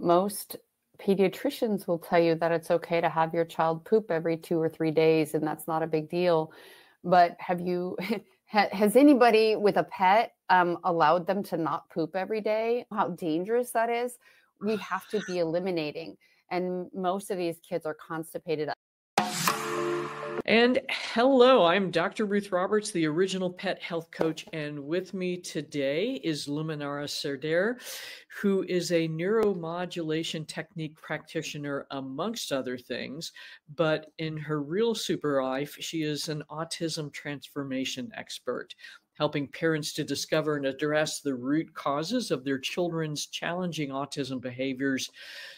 most pediatricians will tell you that it's okay to have your child poop every 2 or 3 days, and that's not a big deal. But have you, has anybody with a pet allowed them to not poop every day? How dangerous that is. We have to be eliminating. And most of these kids are constipated. And hello, I'm Dr. Ruth Roberts, the original pet health coach. And with me today is Luminara Serder, who is a neuromodulation technique practitioner, amongst other things. But in her real super life, she is an autism transformation expert, helping parents to discover and address the root causes of their children's challenging autism behaviors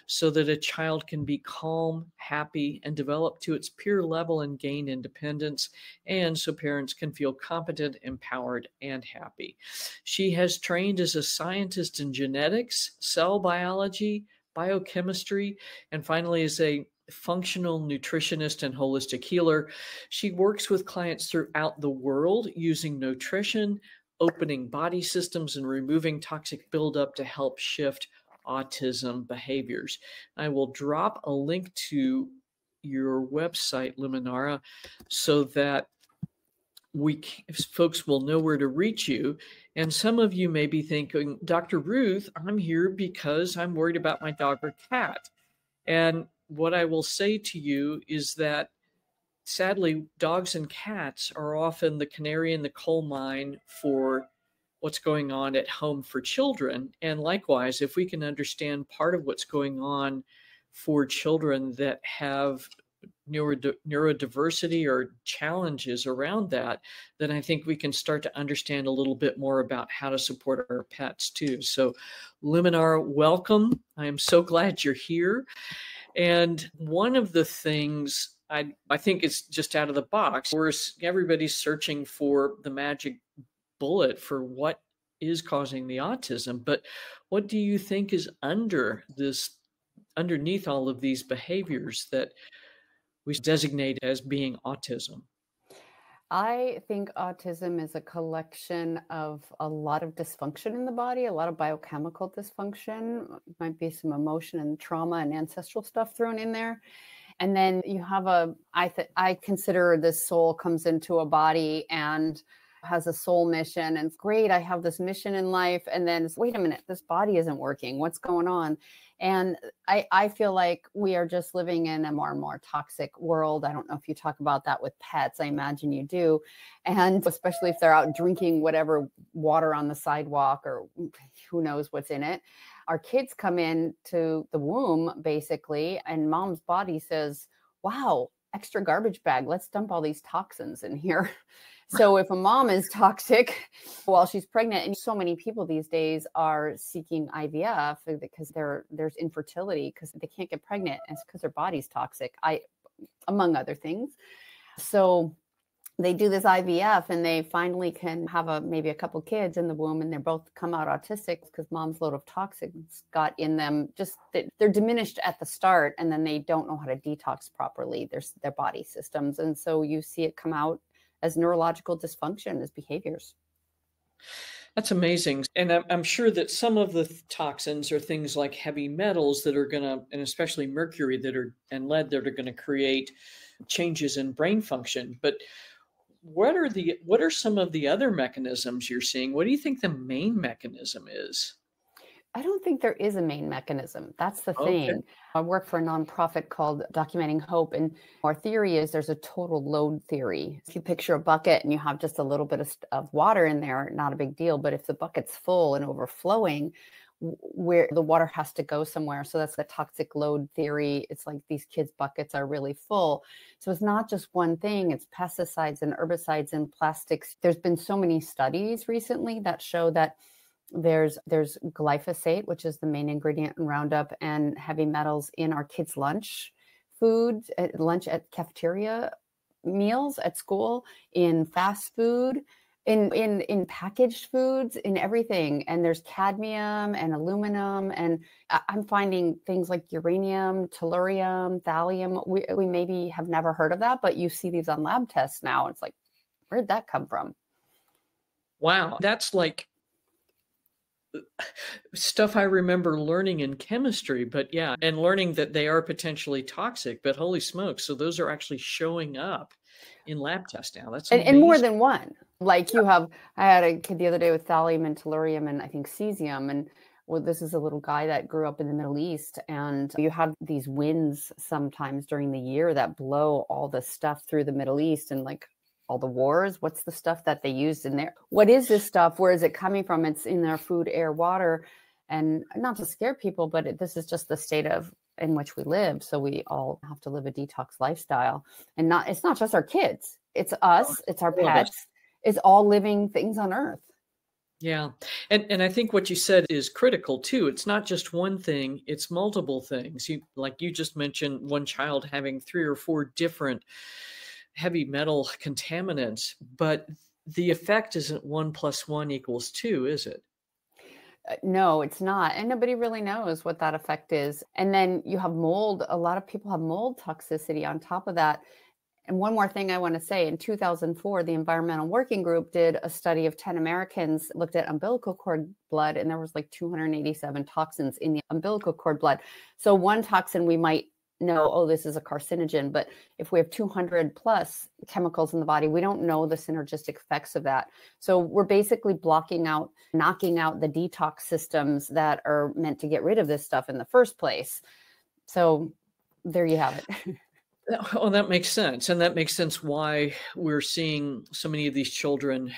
so that a child can be calm, happy, and develop to its peer level and gain independence, and so parents can feel competent, empowered, and happy. She has trained as a scientist in genetics, cell biology, biochemistry, and finally as a functional nutritionist and holistic healer. She works with clients throughout the world using nutrition, opening body systems, and removing toxic buildup to help shift autism behaviors. I will drop a link to your website, Luminara, so that folks will know where to reach you. And some of you may be thinking, Dr. Ruth, I'm here because I'm worried about my dog or cat. And what I will say to you is that sadly, dogs and cats are often the canary in the coal mine for what's going on at home for children. And likewise, if we can understand part of what's going on for children that have neurodiversity or challenges around that, then I think we can start to understand a little bit more about how to support our pets too. So Luminara, welcome. I am so glad you're here. And one of the things I think it's just out of the box, where everybody's searching for the magic bullet for what is causing the autism. But what do you think is underneath all of these behaviors that we designate as being autism? I think autism is a collection of a lot of dysfunction in the body, a lot of biochemical dysfunction. Might be some emotion and trauma and ancestral stuff thrown in there. And then you have I consider this soul comes into a body and has a soul mission, and it's great. I have this mission in life. And then wait a minute, this body isn't working. What's going on? And I feel like we are just living in a more and more toxic world. I don't know if you talk about that with pets. I imagine you do. And especially if they're out drinking whatever water on the sidewalk or who knows what's in it. Our kids come in to the womb basically, and mom's body says, wow, extra garbage bag. Let's dump all these toxins in here. So if a mom is toxic while she's pregnant, and so many people these days are seeking IVF because there's infertility because they can't get pregnant, and it's because their body's toxic, among other things. So they do this IVF and they finally can have maybe a couple kids in the womb, and they both come out autistic because mom's load of toxins got in them. They're diminished at the start, and then they don't know how to detox properly their body systems. And so you see it come out as neurological dysfunction, as behaviors. That's amazing. And I'm sure that some of the toxins are things like heavy metals that are going to, and especially mercury and lead that are going to create changes in brain function. But what are some of the other mechanisms you're seeing? What do you think the main mechanism is? I don't think there is a main mechanism. That's the thing. Okay. I work for a nonprofit called Documenting Hope, and our theory is there's a total load theory. If you picture a bucket and you have just a little bit of water in there, not a big deal. But if the bucket's full and overflowing, where the water has to go somewhere. So that's the toxic load theory. It's like these kids' buckets are really full. So it's not just one thing. It's pesticides and herbicides and plastics. There's been so many studies recently that show that there's glyphosate, which is the main ingredient in Roundup, and heavy metals in our kids' lunch at cafeteria meals at school, in fast food, in packaged foods, in everything. And there's cadmium and aluminum, and I'm finding things like uranium, tellurium, thallium. We maybe have never heard of that, but you see these on lab tests now. It's like, where'd that come from? Wow, that's like stuff I remember learning in chemistry, but yeah, and learning that they are potentially toxic, but holy smokes, so those are actually showing up in lab tests now. That's And more amazing. than one. Like you have, I had a kid the other day with thallium and tellurium and I think cesium. And well, this is a little guy that grew up in the Middle East. And you have these winds sometimes during the year that blow all the stuff through the Middle East and like all the wars. What's the stuff that they used in there? What is this stuff? Where is it coming from? It's in their food, air, water. And not to scare people, but this is just the state of in which we live. So we all have to live a detox lifestyle. And it's not just our kids. It's us, it's our All of us. pets, it's all living things on earth. Yeah. And I think what you said is critical too. It's not just one thing, it's multiple things. Like you just mentioned one child having 3 or 4 different heavy metal contaminants, but the effect isn't 1 + 1 = 2, is it? No, it's not. And nobody really knows what that effect is. And then you have mold. A lot of people have mold toxicity on top of that. And one more thing I want to say, in 2004, the Environmental Working Group did a study of 10 Americans, looked at umbilical cord blood, and there was like 287 toxins in the umbilical cord blood. So one toxin we might know, oh, this is a carcinogen, but if we have 200 plus chemicals in the body, we don't know the synergistic effects of that. So we're basically knocking out the detox systems that are meant to get rid of this stuff in the first place. So there you have it. Oh, that makes sense. And that makes sense why we're seeing so many of these children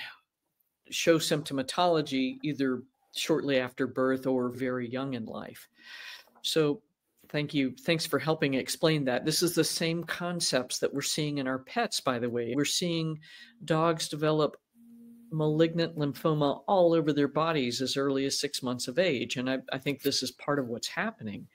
show symptomatology either shortly after birth or very young in life. So thank you. Thanks for helping explain that. This is the same concepts that we're seeing in our pets, by the way. We're seeing dogs develop malignant lymphoma all over their bodies as early as 6 months of age. And I think this is part of what's happening.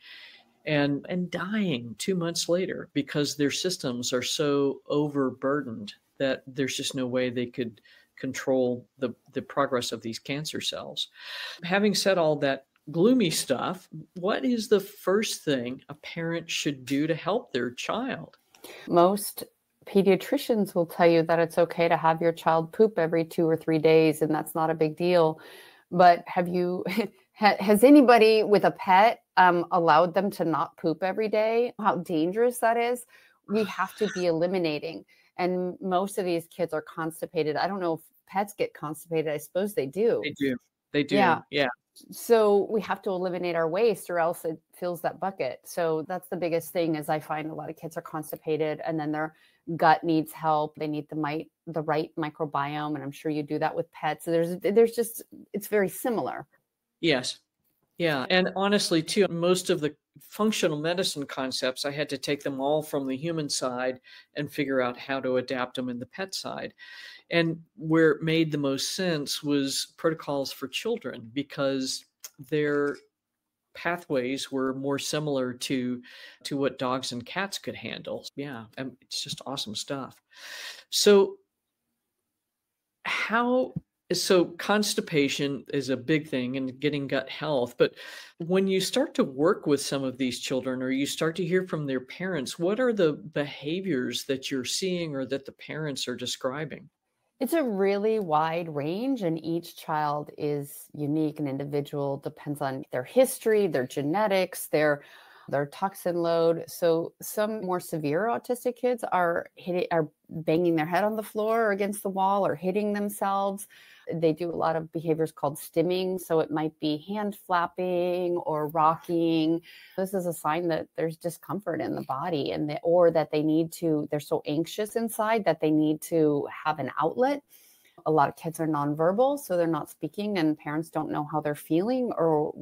And dying 2 months later because their systems are so overburdened that there's just no way they could control the progress of these cancer cells. Having said all that gloomy stuff, what is the first thing a parent should do to help their child? Most pediatricians will tell you that it's okay to have your child poop every 2 or 3 days, and that's not a big deal. But has anybody with a pet allowed them to not poop every day? How dangerous that is. We have to be eliminating. And most of these kids are constipated. I don't know if pets get constipated. I suppose they do. They do. They do. Yeah. Yeah. So we have to eliminate our waste or else it fills that bucket. So that's the biggest thing is I find a lot of kids are constipated and then their gut needs help. They need the right microbiome. And I'm sure you do that with pets. So there's just, it's very similar. Yes. Yeah. And honestly, too, most of the functional medicine concepts, I had to take them all from the human side and figure out how to adapt them in the pet side. And where it made the most sense was protocols for children because their pathways were more similar to what dogs and cats could handle. Yeah. And it's just awesome stuff. So so constipation is a big thing and getting gut health. But when you start to work with some of these children or you start to hear from their parents, what are the behaviors that you're seeing or that the parents are describing? It's a really wide range, and each child is unique and individual, depends on their history, their genetics, their toxin load. So some more severe autistic kids are banging their head on the floor or against the wall or hitting themselves. They do a lot of behaviors called stimming. So it might be hand flapping or rocking. This is a sign that there's discomfort in the body or that they're so anxious inside that they need to have an outlet. A lot of kids are nonverbal, so they're not speaking and parents don't know how they're feeling or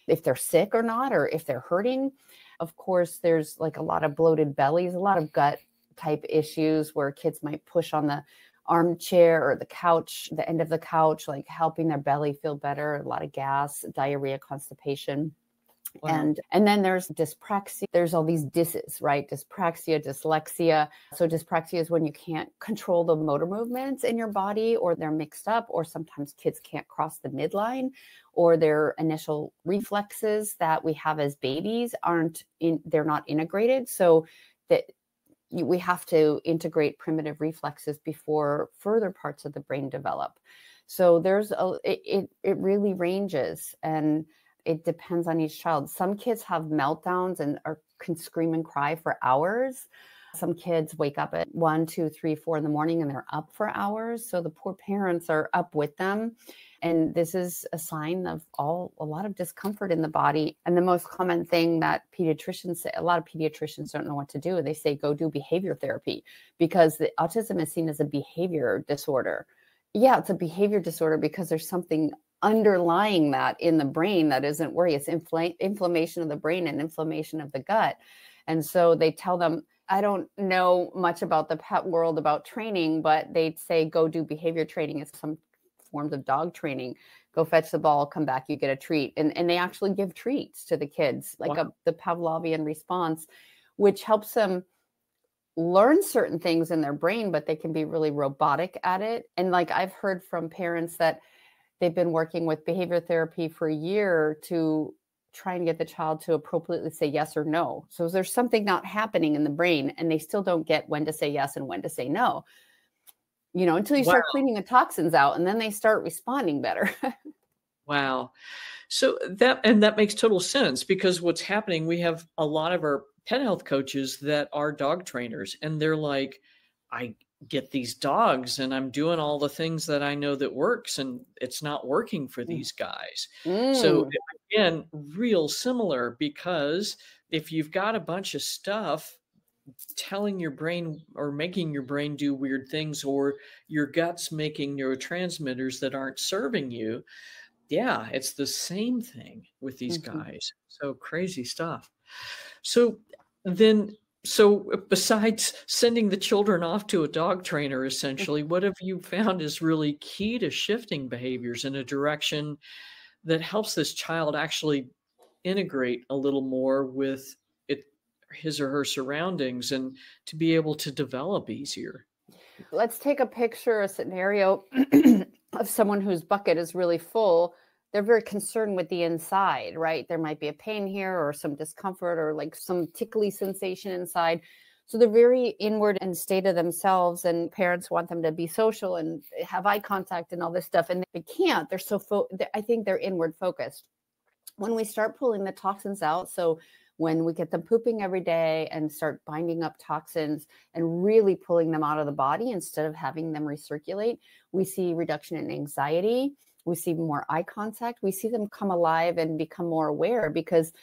if they're sick or not, or if they're hurting. Of course, there's like a lot of bloated bellies, a lot of gut type issues where kids might push on the armchair or the couch, the end of the couch, like helping their belly feel better, a lot of gas, diarrhea, constipation. Wow. And then there's dyspraxia. There's all these dyses, right? Dyspraxia, dyslexia. So dyspraxia is when you can't control the motor movements in your body or they're mixed up, or sometimes kids can't cross the midline, or their initial reflexes that we have as babies they're not integrated. So that we have to integrate primitive reflexes before further parts of the brain develop. So it really ranges, and it depends on each child. Some kids have meltdowns and can scream and cry for hours. Some kids wake up at 1, 2, 3, 4 in the morning and they're up for hours. So the poor parents are up with them. And this is a sign of a lot of discomfort in the body. And the most common thing that pediatricians say, a lot of pediatricians don't know what to do. They say, go do behavior therapy, because the autism is seen as a behavior disorder. Yeah, it's a behavior disorder because there's something underlying that in the brain that isn't working. It's inflammation of the brain and inflammation of the gut. And so they tell them, I don't know much about the pet world about training, but they'd say, go do behavior training. It's some forms of dog training. Go fetch the ball, come back, you get a treat. And they actually give treats to the kids, like Wow. the Pavlovian response, which helps them learn certain things in their brain, but they can be really robotic at it. And like I've heard from parents that they've been working with behavior therapy for a year to try and get the child to appropriately say yes or no. So there's something not happening in the brain, and they still don't get when to say yes and when to say no, until you Wow. start cleaning the toxins out, and then they start responding better. Wow. So that makes total sense, because what's happening, we have a lot of our pet health coaches that are dog trainers, and they're like, I get these dogs and I'm doing all the things that I know that works, and it's not working for these guys. So Mm. again, real similar, because if you've got a bunch of stuff telling your brain or making your brain do weird things, or your gut's making neurotransmitters that aren't serving you, yeah, it's the same thing with these Mhm. guys. So crazy stuff. So then, so besides sending the children off to a dog trainer, essentially, what have you found is really key to shifting behaviors in a direction that helps this child actually integrate a little more with it, his or her surroundings, and to be able to develop easier? Let's take a scenario of someone whose bucket is really full. They're very concerned with the inside, right? There might be a pain here or some discomfort or like some tickly sensation inside. So they're very inward and stay to themselves, and parents want them to be social and have eye contact and all this stuff. And they can't. They're so, I think they're inward focused. When we start pulling the toxins out, so when we get them pooping every day and start binding up toxins and really pulling them out of the body instead of having them recirculate, we see reduction in anxiety. We see more eye contact. We see them come alive and become more aware, because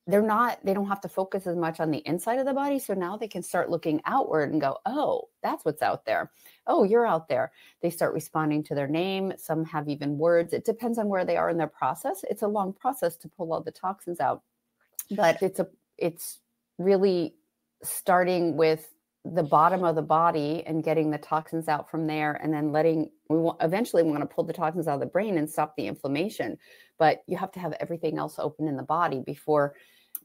they don't have to focus as much on the inside of the body. So now they can start looking outward and go, oh, that's what's out there. Oh, you're out there. They start responding to their name. Some have even words. It depends on where they are in their process. It's a long process to pull all the toxins out, but it's really starting with the bottom of the body and getting the toxins out from there, and then eventually we want to pull the toxins out of the brain and stop the inflammation. But you have to have everything else open in the body before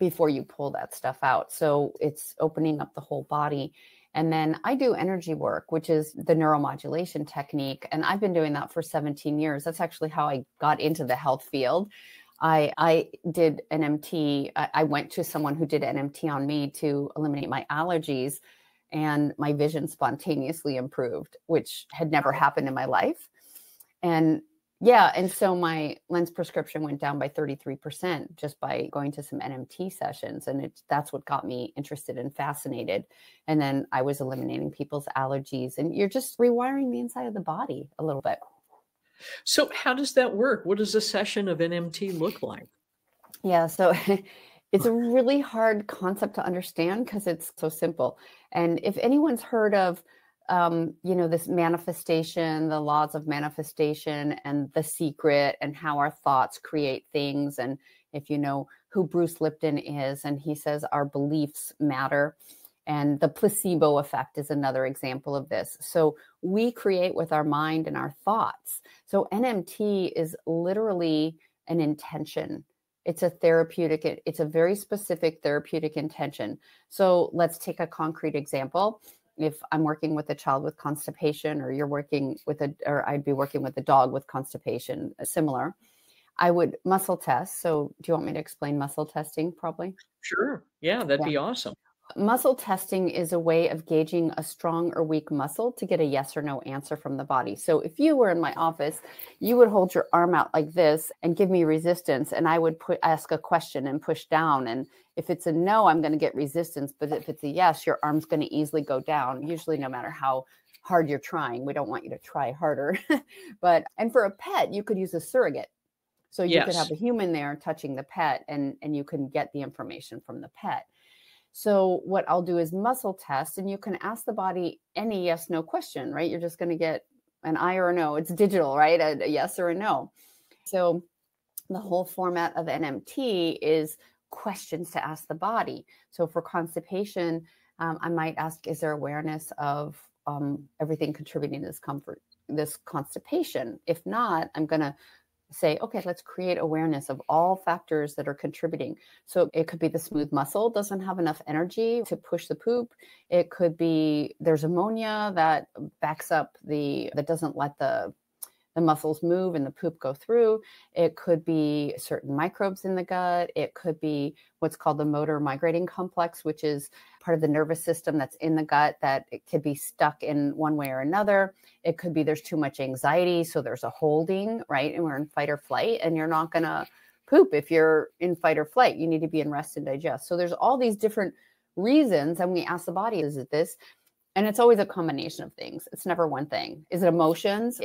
you pull that stuff out. So it's opening up the whole body. And then I do energy work, which is the neuromodulation technique. And I've been doing that for 17 years. That's actually how I got into the health field. I did NMT. I went to someone who did NMT on me to eliminate my allergies, and my vision spontaneously improved, which had never happened in my life. And yeah, and so my lens prescription went down by 33% just by going to some NMT sessions. And that's what got me interested and fascinated. And then I was eliminating people's allergies, and you're just rewiring the inside of the body a little bit. So how does that work? What does a session of NMT look like? Yeah, so it's a really hard concept to understand because it's so simple. And if anyone's heard of, this manifestation, the laws of manifestation, and The Secret, and how our thoughts create things, and if you know who Bruce Lipton is, and he says our beliefs matter. And the placebo effect is another example of this. So we create with our mind and our thoughts. So NMT is literally an intention. It's a very specific therapeutic intention. So let's take a concrete example. If I'm working with a child with constipation, or I'd be working with a dog with constipation, similar, I would muscle test. So do you want me to explain muscle testing probably? Sure. Yeah, that'd Yeah. be awesome. Muscle testing is a way of gauging a strong or weak muscle to get a yes or no answer from the body. So if you were in my office, you would hold your arm out like this and give me resistance, and I would ask a question and push down. And if it's a no, I'm going to get resistance. But if it's a yes, your arm's going to easily go down, usually no matter how hard you're trying. We don't want you to try harder. And for a pet, you could use a surrogate. So you could have Yes. a human there touching the pet, and you can get the information from the pet. So what I'll do is muscle test, and you can ask the body any yes, no question, right? You're just going to get an I or a no. It's digital, right? A yes or a no. So the whole format of NMT is questions to ask the body. So for constipation, I might ask, is there awareness of everything contributing to this constipation? If not, I'm going to say, okay, let's create awareness of all factors that are contributing. So it could be the smooth muscle doesn't have enough energy to push the poop. It could be there's ammonia that backs up that doesn't let the muscles move and the poop go through. It could be certain microbes in the gut. It could be what's called the motor migrating complex, which is part of the nervous system that's in the gut that it could be stuck in one way or another. It could be there's too much anxiety, so there's a holding, right? And we're in fight or flight, and you're not going to poop if you're in fight or flight. You need to be in rest and digest. So there's all these different reasons, and we ask the body, is it this? And it's always a combination of things. It's never one thing. Is it emotions?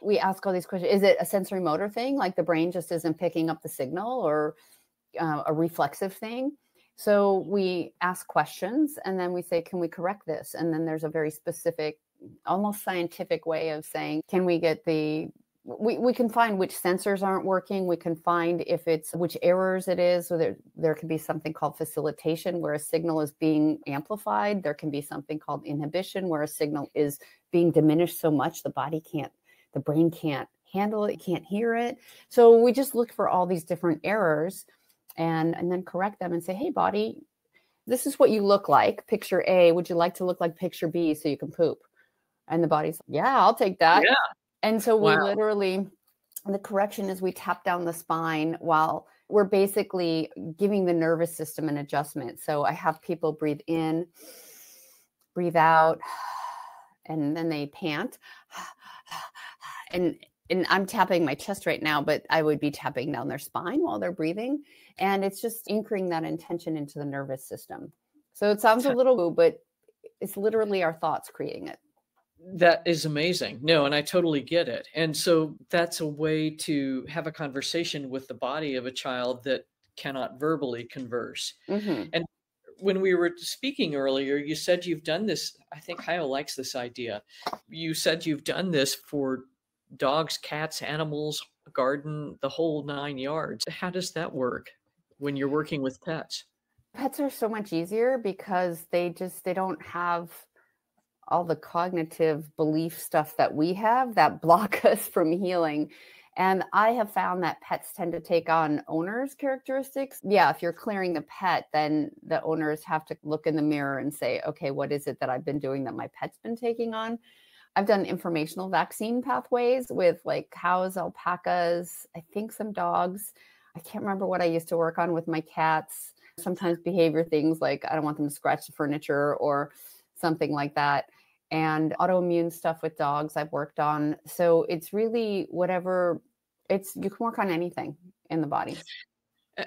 We ask all these questions. Is it a sensory motor thing? Like the brain just isn't picking up the signal, or a reflexive thing? So we ask questions, and then we say, can we correct this? And then there's a very specific, almost scientific way of saying, can we get we can find which sensors aren't working. We can find if it's which errors it is. So there could be something called facilitation, where a signal is being amplified. There can be something called inhibition, where a signal is being diminished so much the brain can't handle it, can't hear it. So we just look for all these different errors and then correct them and say, hey, body, this is what you look like. Picture A, would you like to look like picture B so you can poop? And the body's like, yeah, I'll take that. Yeah. And so we Wow. literally, the correction is we tap down the spine while we're basically giving the nervous system an adjustment. So I have people breathe in, breathe out, and then they pant. And I'm tapping my chest right now, but I would be tapping down their spine while they're breathing. And it's just anchoring that intention into the nervous system. So it sounds a little, but it's literally our thoughts creating it. That is amazing. No, and I totally get it. And so that's a way to have a conversation with the body of a child that cannot verbally converse. Mm-hmm. And when we were speaking earlier, you said you've done this. I think Hayo likes this idea. You said you've done this for dogs, cats, animals, garden, the whole 9 yards. How does that work when you're working with pets? Pets are so much easier because they don't have all the cognitive belief stuff that we have that block us from healing. And I have found that pets tend to take on owners' characteristics. Yeah, if you're clearing the pet, then the owners have to look in the mirror and say, okay, what is it that I've been doing that my pet's been taking on? I've done informational vaccine pathways with like cows, alpacas, I think some dogs. I can't remember what I used to work on with my cats. Sometimes behavior things like I don't want them to scratch the furniture or something like that. And autoimmune stuff with dogs I've worked on. So it's really whatever, you can work on anything in the body.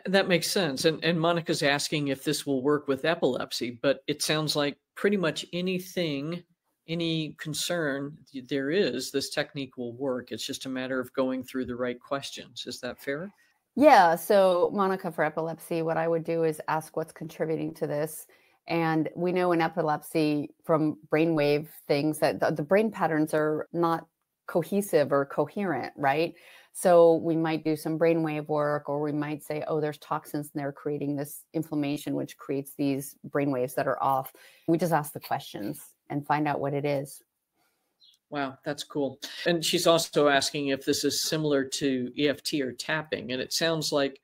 That makes sense. And Monica's asking if this will work with epilepsy, but it sounds like pretty much anything, any concern there is, this technique will work. It's just a matter of going through the right questions. Is that fair? Yeah. So Monica, for epilepsy, what I would do is ask what's contributing to this. And we know in epilepsy from brainwave things that the brain patterns are not cohesive or coherent, right? So we might do some brainwave work, or we might say, oh, there's toxins and they're creating this inflammation, which creates these brainwaves that are off. We just ask the questions and find out what it is. Wow, that's cool. And she's also asking if this is similar to EFT or tapping. And it sounds like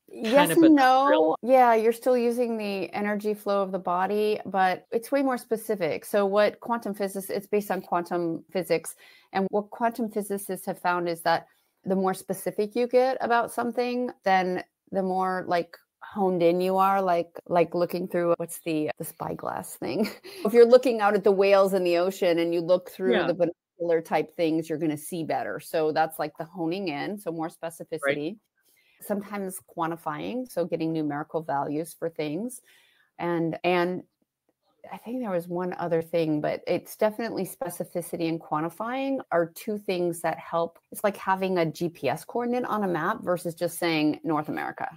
Yes but and not really. no. Yeah, you're still using the energy flow of the body, but it's way more specific. So what quantum physics, it's based on quantum physics. And what quantum physicists have found is that the more specific you get about something, then the more like honed in you are, like looking through, what's the spyglass thing? If you're looking out at the whales in the ocean and you look through Yeah, the binocular type things, you're going to see better. So that's like the honing in, so more right. specificity. Sometimes quantifying, so getting numerical values for things. And I think there was one other thing, but it's definitely specificity and quantifying are two things that help. It's like having a GPS coordinate on a map versus just saying North America.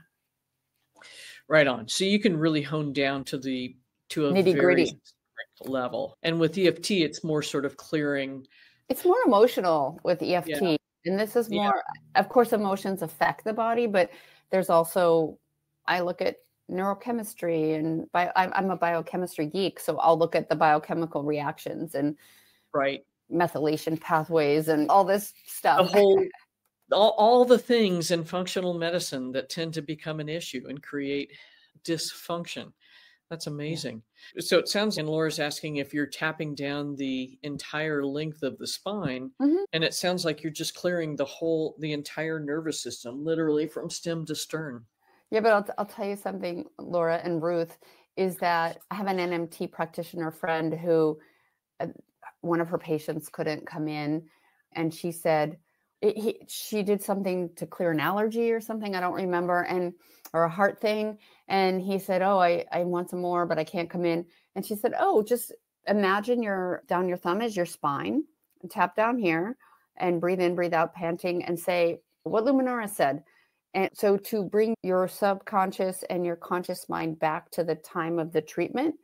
Right on. So you can really hone down to a Nitty very gritty. strict level. And with EFT, it's more sort of clearing. It's more emotional with Yeah, EFT. And this is yeah, more, of course, emotions affect the body, but there's also, I look at neurochemistry and I'm a biochemistry geek. So I'll look at the biochemical reactions and right. methylation pathways and all this The stuff. whole all the things in functional medicine that tend to become an issue and create dysfunction. That's Yeah. amazing. So it sounds, and Laura's asking if you're tapping down the entire length of the spine, Mhm. and it sounds like you're just clearing the entire nervous system, literally from stem to stern. Yeah, but I'll tell you something, Laura and Ruth, is that I have an NMT practitioner friend who uh, one of her patients couldn't come in, and she said she did something to clear an allergy or something, I don't remember, and or a heart thing, and he said, "Oh, I want some more, but I can't come in." And she said, "Oh, just imagine your thumb is your spine, and tap down here, and breathe in, breathe out, panting, and say what Luminara said." And so to bring your subconscious and your conscious mind back to the time of the treatment.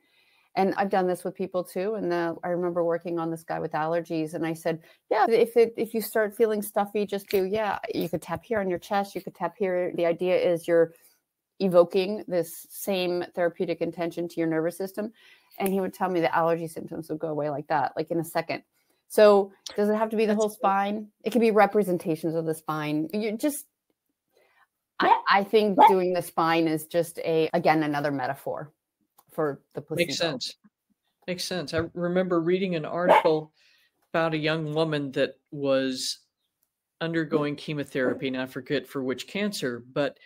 And I've done this with people too. And I remember working on this guy with allergies. And I said, yeah, if you start feeling stuffy, just yeah, you could tap here on your chest. You could tap here. The idea is you're evoking this same therapeutic intention to your nervous system. And he would tell me the allergy symptoms would go away like that, like in a second. So does it have to be the That's whole spine? It could be representations of the spine. I think doing the spine is just again, another metaphor for the makes placebo. sense. Makes sense. I remember reading an article about a young woman that was undergoing chemotherapy, and I forget for which cancer, but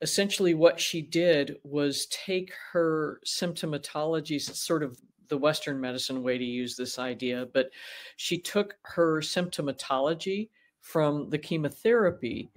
essentially what she did was take her symptomatology, sort of the Western medicine way to use this idea, but she took her symptomatology from the chemotherapy,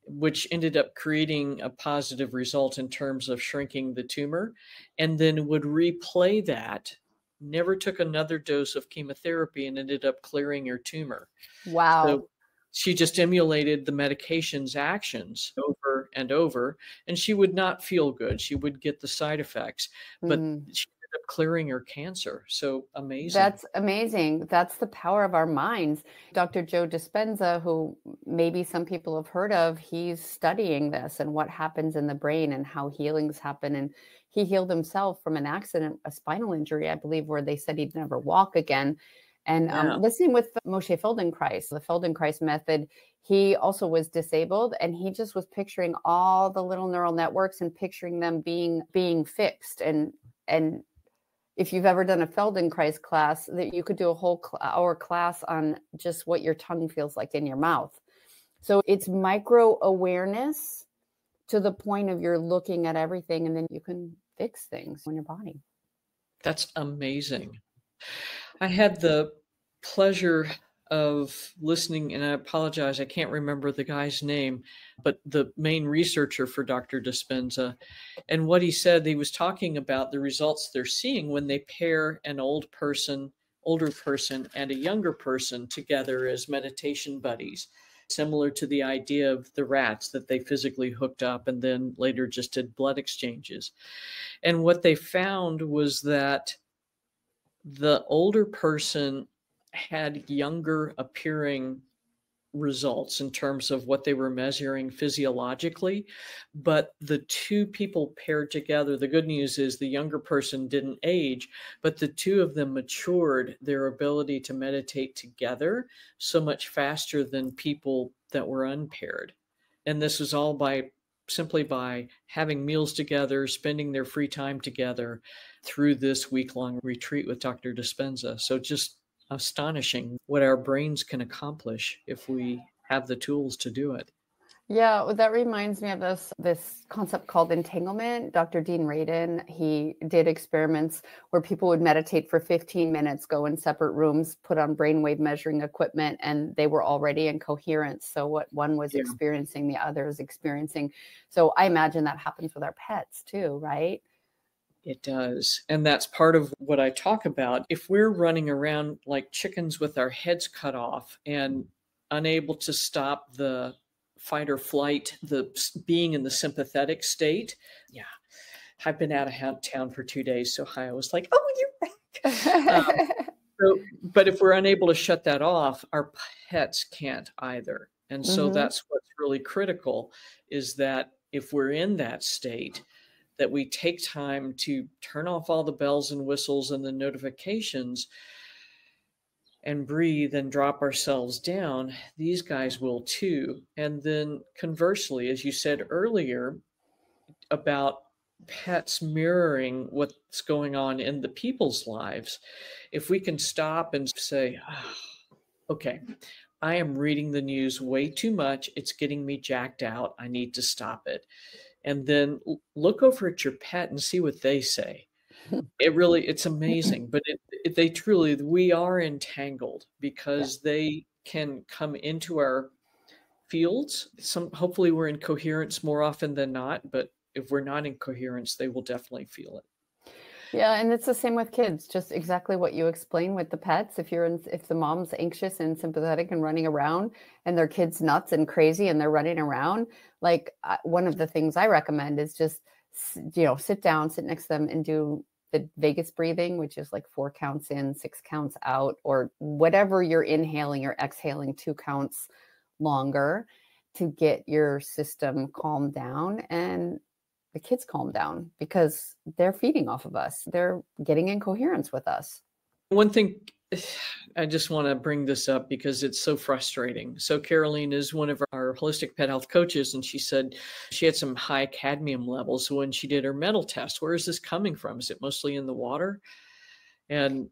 which ended up creating a positive result in terms of shrinking the tumor, and then would replay that, never took another dose of chemotherapy, and ended up clearing her tumor. Wow. So she just emulated the medication's actions over and over, and she would not feel good. She would get the side effects, but Mm. she ended up clearing her cancer. So amazing. That's amazing. That's the power of our minds. Dr. Joe Dispenza, who maybe some people have heard of, he's studying this and what happens in the brain and how healings happen. And he healed himself from an accident, a spinal injury, I believe, where they said he'd never walk again. And Yeah. listening with Moshe Feldenkrais, the Feldenkrais method, he also was disabled, and he just was picturing all the little neural networks and picturing them being fixed. And if you've ever done a Feldenkrais class, that you could do a whole hour class on just what your tongue feels like in your mouth. So it's micro awareness to the point of you're looking at everything, and then you can fix things in your body. That's amazing. I had the pleasure of listening, and I apologize, I can't remember the guy's name, but the main researcher for Dr. Dispenza. And what he said, he was talking about the results they're seeing when they pair an older person, and a younger person together as meditation buddies, similar to the idea of the rats that they physically hooked up and then later just did blood exchanges. And what they found was that the older person had younger appearing results in terms of what they were measuring physiologically. But the two people paired together, the good news is the younger person didn't age, but the two of them matured their ability to meditate together so much faster than people that were unpaired. And this was all simply by having meals together, spending their free time together through this week-long retreat with Dr. Dispenza. So just astonishing what our brains can accomplish if we have the tools to do it. Yeah, well, that reminds me of this concept called entanglement. Dr. Dean Radin, he did experiments where people would meditate for 15 minutes, go in separate rooms, put on brainwave measuring equipment, and they were already in coherence. So what one was Yeah. experiencing, the other is experiencing. So I imagine that happens with our pets too, right? It does. And that's part of what I talk about. If we're running around like chickens with our heads cut off and unable to stop the fight or flight, being in the sympathetic state. Yeah. I've been out of town for 2 days. So I was like, oh, you're back. But if we're unable to shut that off, our pets can't either. And so Mm-hmm. that's what's really critical, is that if we're in that state, that we take time to turn off all the bells and whistles and the notifications and breathe and drop ourselves down. These guys will too. And then conversely, as you said earlier about pets mirroring what's going on in the people's lives, if we can stop and say, oh, okay, I am reading the news way too much. It's getting me jacked out. I need to stop it. And then look over at your pet and see what they say. It's amazing, but they truly, we are entangled Yeah. because they can come into our fields. Hopefully we're in coherence more often than not, but if we're not in coherence, they will definitely feel it. Yeah, and it's the same with kids, just exactly what you explained with the pets. If the mom's anxious and sympathetic and running around and their kid's nuts and crazy and they're running around, like one of the things I recommend is just, sit down, sit next to them and do the vagus breathing, which is like 4 counts in, 6 counts out, or whatever you're inhaling or exhaling, 2 counts longer to get your system calmed down. And the kids calm down because they're feeding off of us. They're getting in coherence with us. One thing, I just want to bring this up because it's so frustrating. So Caroline is one of our holistic pet health coaches, and she said she had some high cadmium levels when she did her metal test. Where is this coming from? Is it mostly in the water? And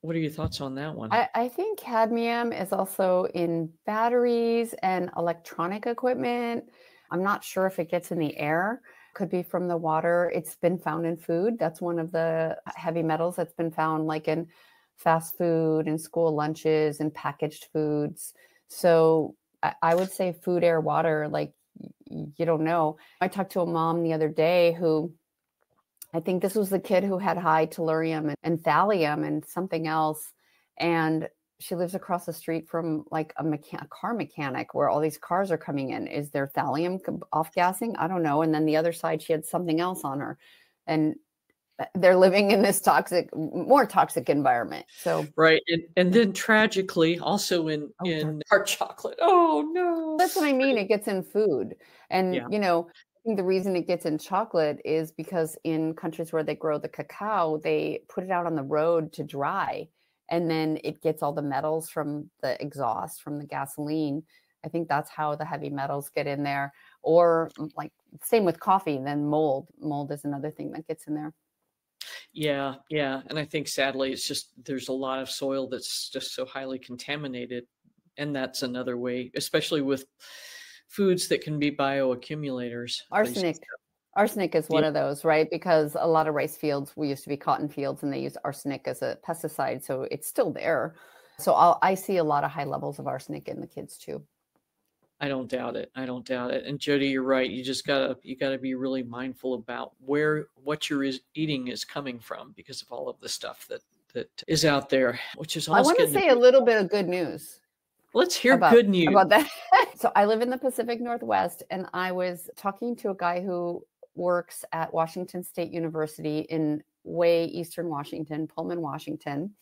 what are your thoughts on that one? I think cadmium is also in batteries and electronic equipment. I'm not sure if it gets in the air. Could be from the water. It's been found in food. That's one of the heavy metals that's been found like in fast food and school lunches and packaged foods. So I would say food, air, water, like you don't know. I talked to a mom the other day who, I think this was the kid who had high tellurium and thallium and something else. And she lives across the street from like a car mechanic where all these cars are coming in. Is there thallium off gassing? I don't know. And then the other side, she had something else on her. And they're living in this more toxic environment. So right. And then tragically also in dark chocolate. Oh no. That's what I mean. It gets in food. And Yeah. I think the reason it gets in chocolate is because in countries where they grow the cacao, they put it out on the road to dry. And then it gets all the metals from the exhaust, from the gasoline. I think that's how the heavy metals get in there. Or like same with coffee, then mold. Mold is another thing that gets in there. Yeah, yeah. And I think sadly, it's just there's a lot of soil that's just so highly contaminated. And that's another way, especially with foods that can be bioaccumulators. Arsenic is one of those, right? Because a lot of rice fields, we used to be cotton fields, and they use arsenic as a pesticide. So it's still there. So I see a lot of high levels of arsenic in the kids too. I don't doubt it. I don't doubt it. And Jody, you're right. You gotta be really mindful about what you're eating is coming from because of all of the stuff that is out there, which is I want to say a little bit of good news. Let's hear good news about that. So I live in the Pacific Northwest, and I was talking to a guy who works at Washington State University in way eastern Washington, Pullman, Washington.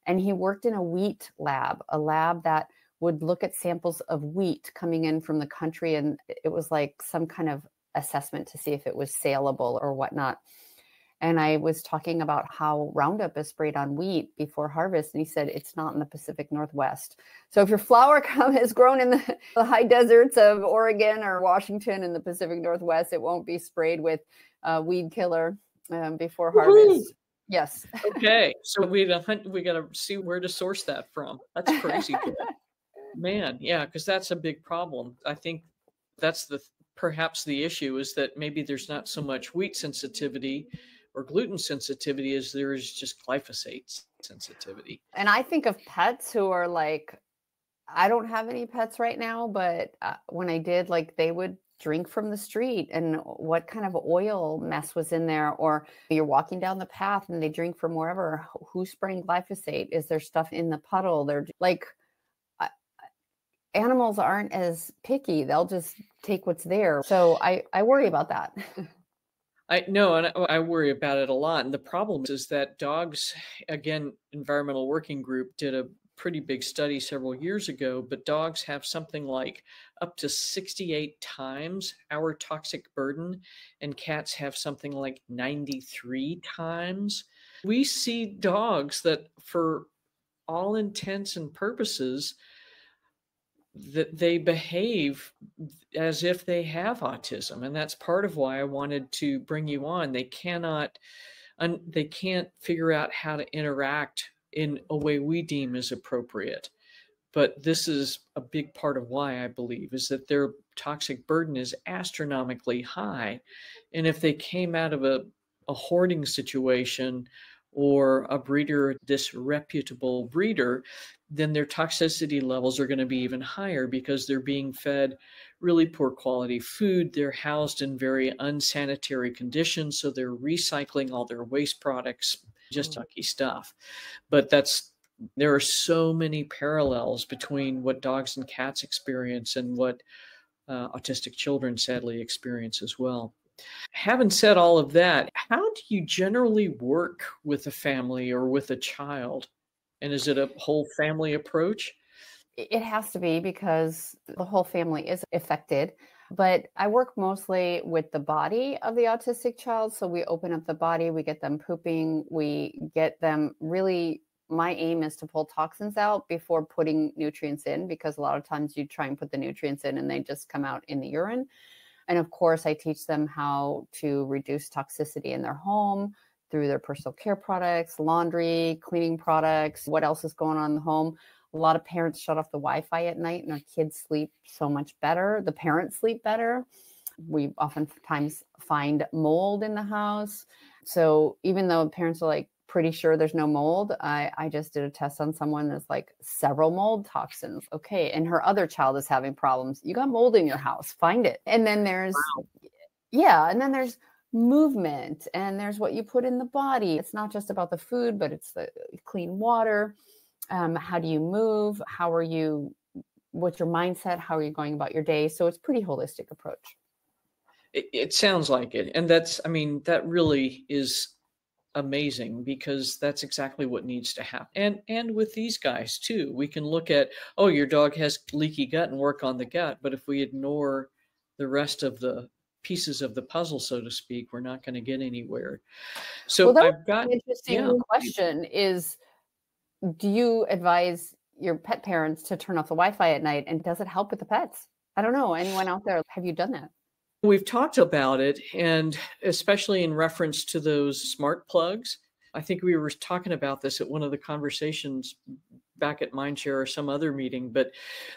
And he worked in a wheat lab, a lab that would look at samples of wheat coming in from the country. And it was like some kind of assessment to see if it was saleable or whatnot. And I was talking about how Roundup is sprayed on wheat before harvest. And he said, it's not in the Pacific Northwest. So if your flour is grown in the high deserts of Oregon or Washington in the Pacific Northwest, it won't be sprayed with weed killer before harvest. Yes. Okay. So we got to see where to source that from. That's crazy. Man. Yeah. Cause that's a big problem. I think That's perhaps the issue, is that maybe there's not so much wheat sensitivity or gluten sensitivity as there is just glyphosate sensitivity. And I think of pets who are like, I don't have any pets right now, but when I did, like they would drink from the street, and what kind of oil mess was in there? Or you're walking down the path and they drink from wherever. Who's spraying glyphosate? Is there stuff in the puddle? They're like, uh, animals aren't as picky. They'll just take what's there. So I worry about that. I know, and I worry about it a lot. And the problem is that dogs, again, Environmental Working Group did a pretty big study several years ago, but dogs have something like up to 68 times our toxic burden, and cats have something like 93 times. We see dogs that, for all intents and purposes, that they behave as if they have autism. And that's part of why I wanted to bring you on. They can't figure out how to interact in a way we deem as appropriate. But this is a big part of why, I believe, is that their toxic burden is astronomically high. And if they came out of a hoarding situation, or a disreputable breeder, then their toxicity levels are going to be even higher, because they're being fed really poor quality food. They're housed in very unsanitary conditions, so they're recycling all their waste products, just yucky stuff. But there are so many parallels between what dogs and cats experience and what autistic children sadly experience as well. Having said all of that, how do you generally work with a family or with a child? And is it a whole family approach? It has to be, because the whole family is affected. But I work mostly with the body of the autistic child. So we open up the body, we get them pooping, we get them really, my aim is to pull toxins out before putting nutrients in, because a lot of times you try and put the nutrients in and they just come out in the urine. And of course, I teach them how to reduce toxicity in their home through their personal care products, laundry, cleaning products, what else is going on in the home. A lot of parents shut off the Wi-Fi at night and our kids sleep so much better. The parents sleep better. We oftentimes find mold in the house. So even though parents are like pretty sure there's no mold, I just did a test on someone that's like several mold toxins. Okay. And her other child is having problems. You got mold in your house, find it. And then there's, yeah. And then there's movement, and there's what you put in the body. It's not just about the food, but it's the clean water. How do you move? What's your mindset? How are you going about your day? So it's pretty holistic approach. It sounds like it. And that really is amazing, because that's exactly what needs to happen. And with these guys too, we can look at, oh, your dog has leaky gut, and work on the gut. But if we ignore the rest of the pieces of the puzzle, so to speak, we're not going to get anywhere. So well, I've got an interesting question is, do you advise your pet parents to turn off the Wi-Fi at night? And does it help with the pets? I don't know. Anyone out there, have you done that? We've talked about it, and especially in reference to those smart plugs. I think we were talking about this at one of the conversations back at Mindshare or some other meeting, but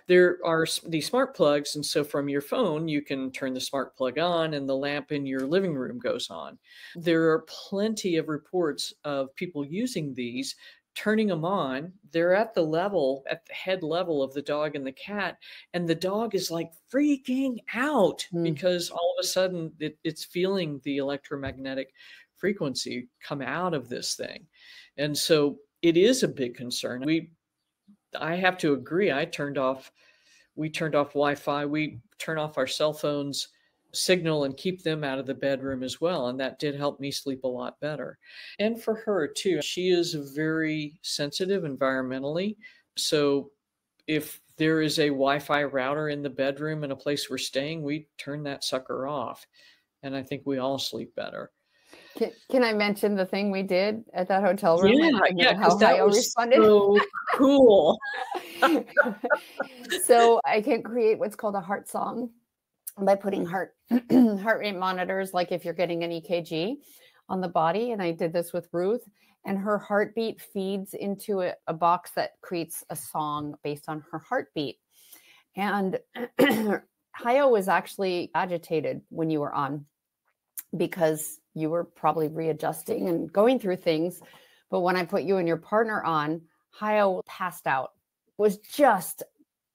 there are these smart plugs. And so from your phone, you can turn the smart plug on and the lamp in your living room goes on. There are plenty of reports of people using these, turning them on. They're at the head level of the dog and the cat, and the dog is like freaking out because all of a sudden it's feeling the electromagnetic frequency come out of this thing. And so it is a big concern. I have to agree. We turned off Wi-Fi. We turn off our cell phones signal and keep them out of the bedroom as well. And that did help me sleep a lot better. And for her too, she is very sensitive environmentally. So if there is a Wi-Fi router in the bedroom in a place we're staying, we turn that sucker off. And I think we all sleep better. Can I mention the thing we did at that hotel room? Yeah, because that was responded? So cool. So I can create what's called a heart song by putting heart rate monitors, like if you're getting an EKG on the body. And I did this with Ruth, and her heartbeat feeds into a box that creates a song based on her heartbeat. And Hayo was actually agitated when you were on because you were probably readjusting and going through things. But when I put you and your partner on, Hayo passed out, was just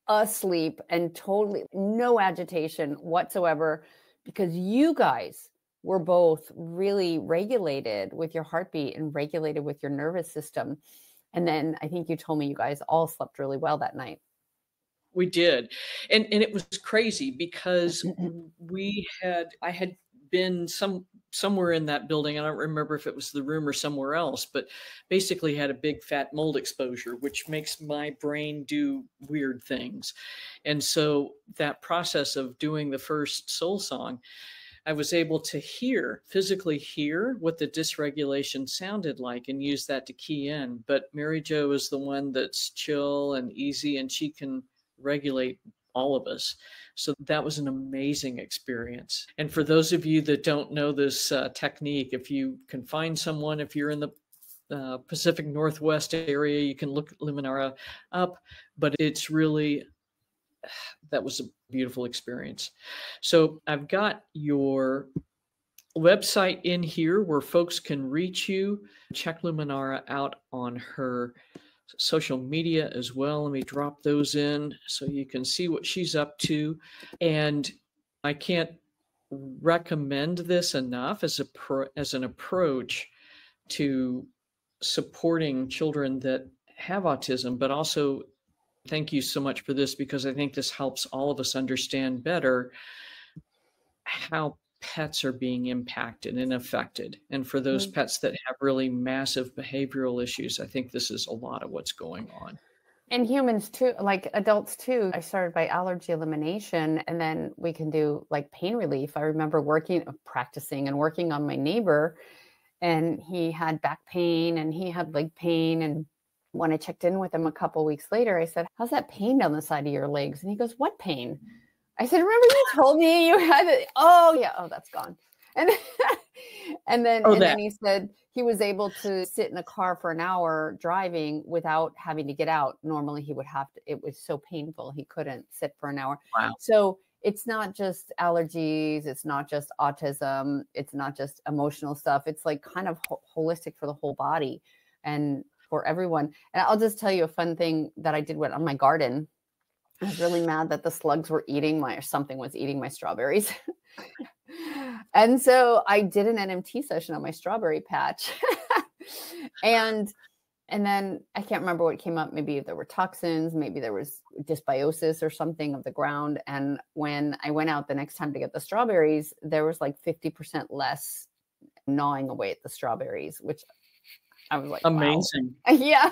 asleep and totally no agitation whatsoever, because you guys were both really regulated with your heartbeat and regulated with your nervous system. And then I think you told me you guys all slept really well that night. We did. And it was crazy because I had been somewhere in that building. I don't remember if it was the room or somewhere else, but basically had a big fat mold exposure, which makes my brain do weird things. And so that process of doing the first soul song, I was able to physically hear what the dysregulation sounded like and use that to key in. But Mary Jo is the one that's chill and easy, and she can regulate all of us. So that was an amazing experience. And for those of you that don't know this technique, if you can find someone, if you're in the Pacific Northwest area, you can look Luminara up, but it's really, that was a beautiful experience. So I've got your website in here where folks can reach you. Check Luminara out on her social media as well. Let me drop those in so you can see what she's up to. And I can't recommend this enough as an approach to supporting children that have autism, but also thank you so much for this, because I think this helps all of us understand better how pets are being impacted and affected. And for those pets that have really massive behavioral issues, I think this is a lot of what's going on. And humans too, like adults too. I started by allergy elimination, and then we can do like pain relief. I remember practicing and working on my neighbor, and he had back pain and he had leg pain. And when I checked in with him a couple of weeks later, I said, "How's that pain down the side of your legs?" And he goes, "What pain?" I said, "Remember you told me you had it?" "Oh yeah, oh that's gone." And then he said he was able to sit in a car for an hour driving without having to get out. Normally he would have to, it was so painful he couldn't sit for an hour. Wow. So it's not just allergies, it's not just autism, it's not just emotional stuff. It's like kind of holistic for the whole body and for everyone. And I'll just tell you a fun thing that I did on my garden. I was really mad that the slugs were something was eating my strawberries. And so I did an NMT session on my strawberry patch. and then I can't remember what came up. Maybe there were toxins, maybe there was dysbiosis or something of the ground. And when I went out the next time to get the strawberries, there was like 50% less gnawing away at the strawberries, which I was like, amazing. Wow. Yeah.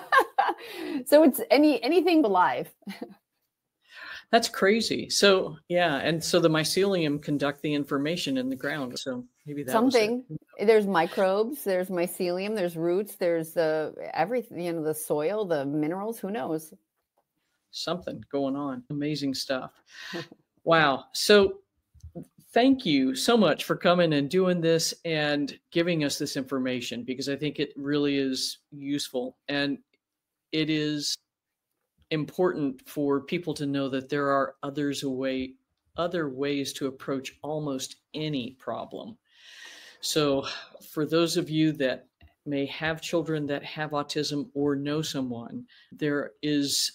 So it's anything alive. That's crazy. So yeah, and so the mycelium conduct the information in the ground. So maybe that something. There's microbes, there's mycelium, there's roots, there's everything, the soil, the minerals. Who knows? Something going on. Amazing stuff. Wow. So thank you so much for coming and doing this and giving us this information, because I think it really is useful, and it is important for people to know that there are other ways to approach almost any problem. So for those of you that may have children that have autism or know someone, there is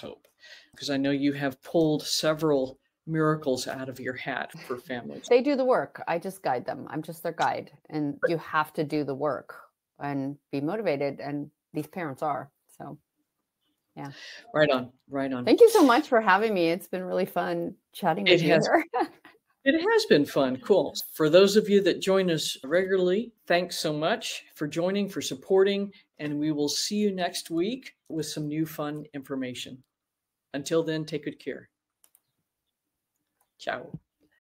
hope, because I know you have pulled several miracles out of your hat for families. They do the work. I just guide them. I'm just their guide, and you have to do the work and be motivated, and these parents are. So yeah. Right on. Right on. Thank you so much for having me. It's been really fun chatting with you. It has been fun. Cool. For those of you that join us regularly, thanks so much for joining, for supporting, and we will see you next week with some new fun information. Until then, take good care. Ciao.